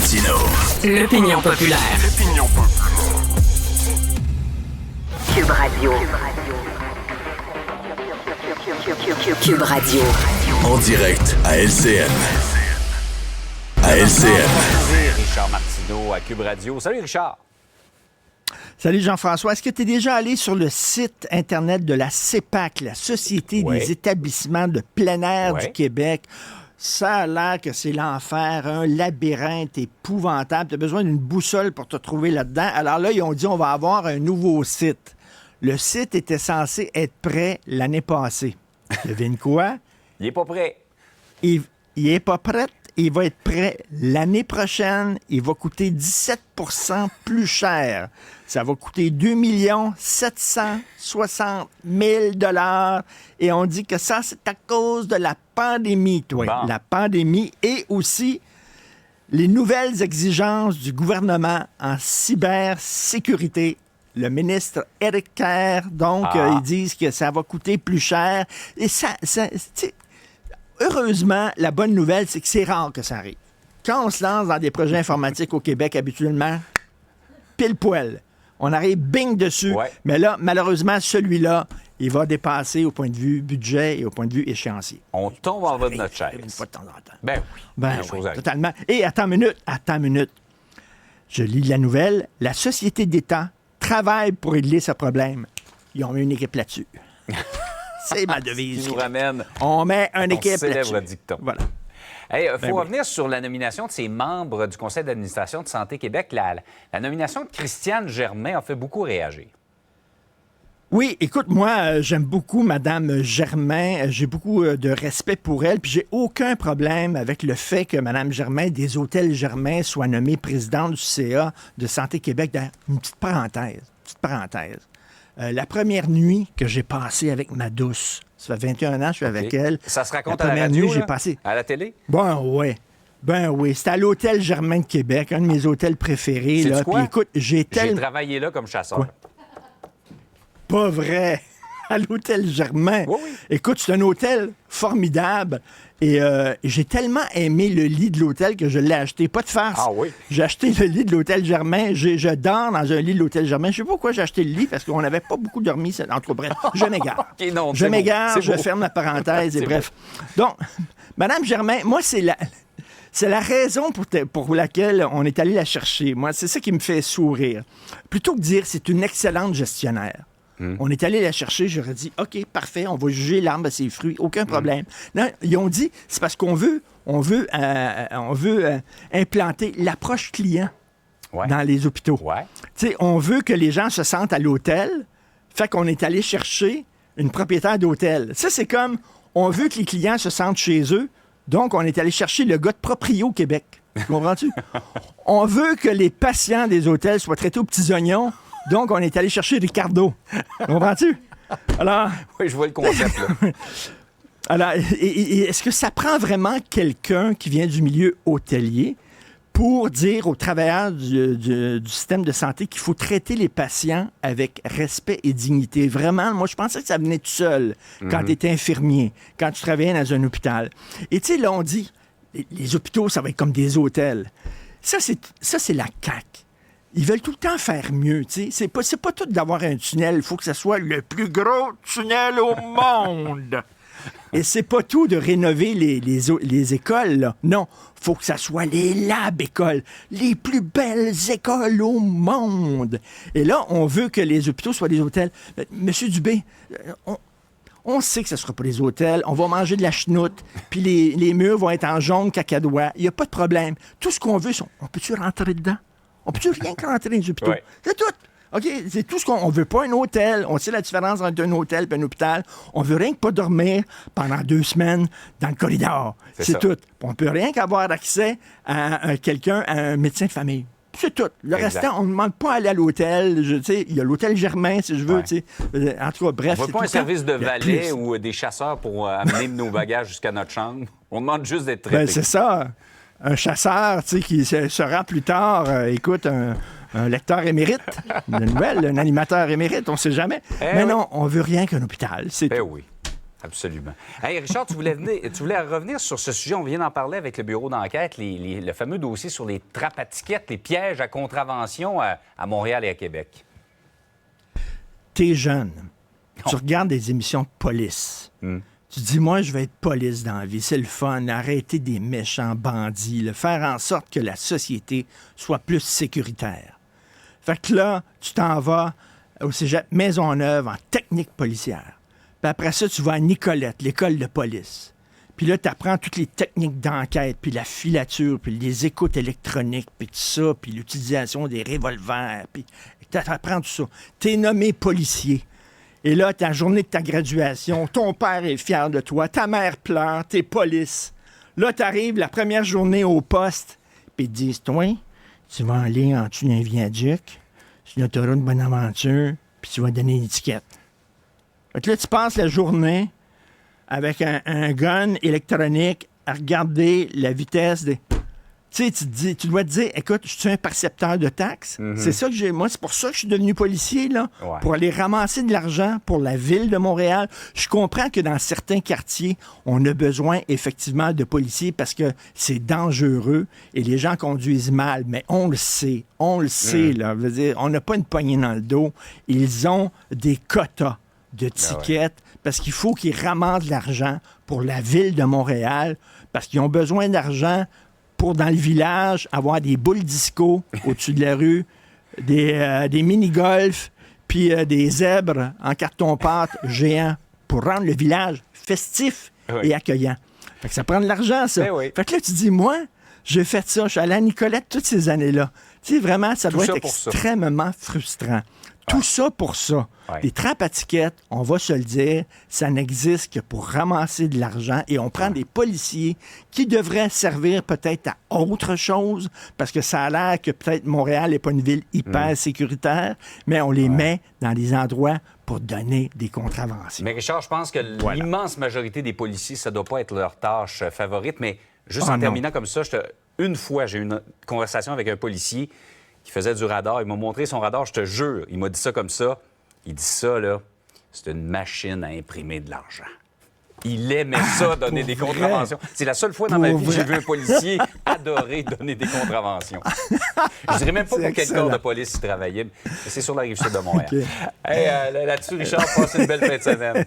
Martino. L'opinion populaire. Cube Radio. Cube Radio. En direct à LCN. À LCN. Richard Martineau à Cube Radio. Salut Richard. Salut Jean-François. Est-ce que tu es déjà allé sur le site Internet de la CEPAC, la Société des établissements de plein air du Québec? Ça a l'air que c'est l'enfer, un labyrinthe épouvantable. Tu as besoin d'une boussole pour te trouver là-dedans. Alors là, ils ont dit on va avoir un nouveau site. Le site était censé être prêt l'année passée. Devine quoi? Il est pas prêt. Il est pas prêt. Il va être prêt l'année prochaine. Il va coûter 17 plus cher. Ça va coûter 2 760 000 $. Et on dit que ça, c'est à cause de la pandémie, toi. Bon. La pandémie et aussi les nouvelles exigences du gouvernement en cybersécurité. Le ministre Éric Kerr, donc, ils disent que ça va coûter plus cher. Et ça heureusement, la bonne nouvelle, c'est que c'est rare que ça arrive. Quand on se lance dans des projets informatiques au Québec, habituellement, pile poil. On arrive bing dessus. Ouais. Mais là, malheureusement, celui-là, il va dépasser au point de vue budget et au point de vue échéancier. On tombe en bas de notre chaise. Une fois de temps en temps. Ben oui. Ben Les oui, choses arrivent. totalement. Et attends une minute. Je lis la nouvelle. La Société d'État travaille pour régler ce problème. Ils ont mis une équipe là-dessus. C'est ma devise. Qui nous ramène On met une ton équipe célèbre là-dessus. dicton. Voilà. Il faut Ben oui. revenir sur la nomination de ces membres du Conseil d'administration de Santé Québec. La nomination de Christiane Germain a fait beaucoup réagir. Oui, écoute, moi, j'aime beaucoup Mme Germain. J'ai beaucoup de respect pour elle. Puis j'ai aucun problème avec le fait que Mme Germain, des Hôtels Germain, soit nommée présidente du CA de Santé Québec. D'ailleurs, une petite parenthèse. La première nuit que j'ai passée avec ma douce, ça fait 21 ans que je suis avec elle. Ça se raconte La à la première radio, nuit, j'ai là? passé. À la télé? Ben oui, c'était à l'Hôtel Germain de Québec, un de mes hôtels préférés. Sais-tu Là. quoi? Puis écoute, j'ai tellement... travaillé là comme chasseur. Quoi? Pas vrai. À l'Hôtel Germain. Oui, oui. Écoute, c'est un hôtel formidable. Et j'ai tellement aimé le lit de l'hôtel que je l'ai acheté. Pas de farce. Ah oui? J'ai acheté le lit de l'Hôtel Germain. Je dors dans un lit de l'Hôtel Germain. Je sais pas pourquoi j'ai acheté le lit, parce qu'on n'avait pas beaucoup dormi. En tout cas, bref, je m'égare. OK, non, Je c'est beau. m'égare, C'est je beau. ferme la parenthèse et C'est bref. Donc, Madame Germain, moi, c'est la raison pour laquelle on est allé la chercher. Moi, c'est ça qui me fait sourire. Plutôt que de dire c'est une excellente gestionnaire. On est allé la chercher, j'aurais dit, OK, parfait, on va juger l'arbre à ses fruits, aucun problème. Non, ils ont dit, c'est parce qu'on veut implanter l'approche client dans les hôpitaux. Ouais. Tu sais, on veut que les gens se sentent à l'hôtel, fait qu'on est allé chercher une propriétaire d'hôtel. Ça, c'est comme, on veut que les clients se sentent chez eux, donc on est allé chercher le gars de proprio au Québec. Comprends-tu? On veut que les patients des hôtels soient traités aux petits oignons, donc on est allé chercher Ricardo. Comprends-tu? Alors... Oui, je vois le concept, là. Alors, est-ce que ça prend vraiment quelqu'un qui vient du milieu hôtelier pour dire aux travailleurs du système de santé qu'il faut traiter les patients avec respect et dignité? Vraiment, moi, je pensais que ça venait tout seul quand tu étais infirmier, quand tu travaillais dans un hôpital. Et tu sais, là, on dit, les hôpitaux, ça va être comme des hôtels. Ça, c'est la CAQ. Ils veulent tout le temps faire mieux, tu sais. C'est pas tout d'avoir un tunnel. Il faut que ça soit le plus gros tunnel au monde. Et c'est pas tout de rénover les écoles, là. Non, faut que ça soit les lab-écoles, les plus belles écoles au monde. Et là, on veut que les hôpitaux soient des hôtels. Monsieur Dubé, on sait que ce ne sera pas des hôtels. On va manger de la chenoute, puis les murs vont être en jaune cacadois. Il n'y a pas de problème. Tout ce qu'on veut, on peut-tu rentrer dedans? On peut-tu rien que rentrer dans les hôpitaux? Ouais. C'est tout. OK, c'est tout ce qu'on... On veut pas un hôtel. On sait la différence entre un hôtel et un hôpital. On veut rien que pas dormir pendant 2 semaines dans le corridor. C'est ça. tout. On peut rien qu'avoir accès à un médecin de famille. C'est tout. Le Exact. restant, on ne demande pas à aller à l'hôtel. Il y a l'hôtel Germain, si je veux. Ouais. Tu sais. En tout cas, bref. On ne veut c'est pas tout un le service de temps. Il y a valet plus. ou des chasseurs pour amener nos bagages jusqu'à notre chambre. On demande juste d'être traité. Ben, c'est ça. Un chasseur, tu sais, qui sera plus tard, écoute, un lecteur émérite de nouvelles, un animateur émérite, on ne sait jamais. Mais oui. non, on veut rien qu'un hôpital, c'est Ben tout. oui. Absolument. Hey, Richard, tu voulais revenir sur ce sujet. On vient d'en parler avec le bureau d'enquête, le fameux dossier sur les trappes à tickets, les pièges à contravention à Montréal et à Québec. T'es jeune. Tu regardes des émissions de police. Tu dis, moi, je vais être police dans la vie. C'est le fun. Arrêter des méchants bandits. Faire en sorte que la société soit plus sécuritaire. Fait que là, tu t'en vas au cégep Maisonneuve en technique policière. Puis après ça, tu vas à Nicolette, l'école de police. Puis là, tu apprends toutes les techniques d'enquête, puis la filature, puis les écoutes électroniques, puis tout ça, puis l'utilisation des revolvers, puis tu apprends tout ça. Tu es nommé policier. Et là, ta journée de ta graduation, ton père est fier de toi, ta mère pleure, t'es police. Là, tu arrives la première journée au poste, puis ils te disent, toi, tu vas aller en dessous d'un viaduc, sur l'autoroute Bonaventure, puis tu vas donner une étiquette. Fait que là, tu passes la journée avec un gun électronique à regarder la vitesse des... Tu sais, tu dois te dire, écoute, je suis un percepteur de taxes. C'est ça que moi, c'est pour ça que je suis devenu policier, là, pour aller ramasser de l'argent pour la ville de Montréal. Je comprends que dans certains quartiers, on a besoin effectivement de policiers parce que c'est dangereux et les gens conduisent mal, mais on le sait, là. Je veux dire, on n'a pas une poignée dans le dos. Ils ont des quotas de tickets parce qu'il faut qu'ils ramassent de l'argent pour la ville de Montréal parce qu'ils ont besoin d'argent pour, dans le village, avoir des boules disco au-dessus de la rue, des mini-golf, puis des zèbres en carton-pâte géants pour rendre le village festif et accueillant. Fait que ça prend de l'argent, ça. Fait que là, tu dis, moi, j'ai fait ça. Je suis allé à Nicolette toutes ces années-là. Tu sais, vraiment, ça doit être extrêmement frustrant. Tout ça pour ça. Les trappes à tickets, on va se le dire, ça n'existe que pour ramasser de l'argent et on prend des policiers qui devraient servir peut-être à autre chose parce que ça a l'air que peut-être Montréal n'est pas une ville hyper sécuritaire, mais on les met dans des endroits pour donner des contraventions. Mais Richard, je pense que l'immense majorité des policiers, ça ne doit pas être leur tâche favorite, mais juste en terminant comme ça, une fois, j'ai eu une conversation avec un policier qui faisait du radar. Il m'a montré son radar, je te jure. Il m'a dit ça comme ça. Il dit ça, là, c'est une machine à imprimer de l'argent. Il aimait ça, donner des contraventions. C'est la seule fois dans ma vie que j'ai vu un policier adorer donner des contraventions. Je dirais même pas pour quel corps de police il travaillait, mais c'est sur la rive sud de Montréal. Hey, là-dessus, Richard, passe une belle fin de semaine.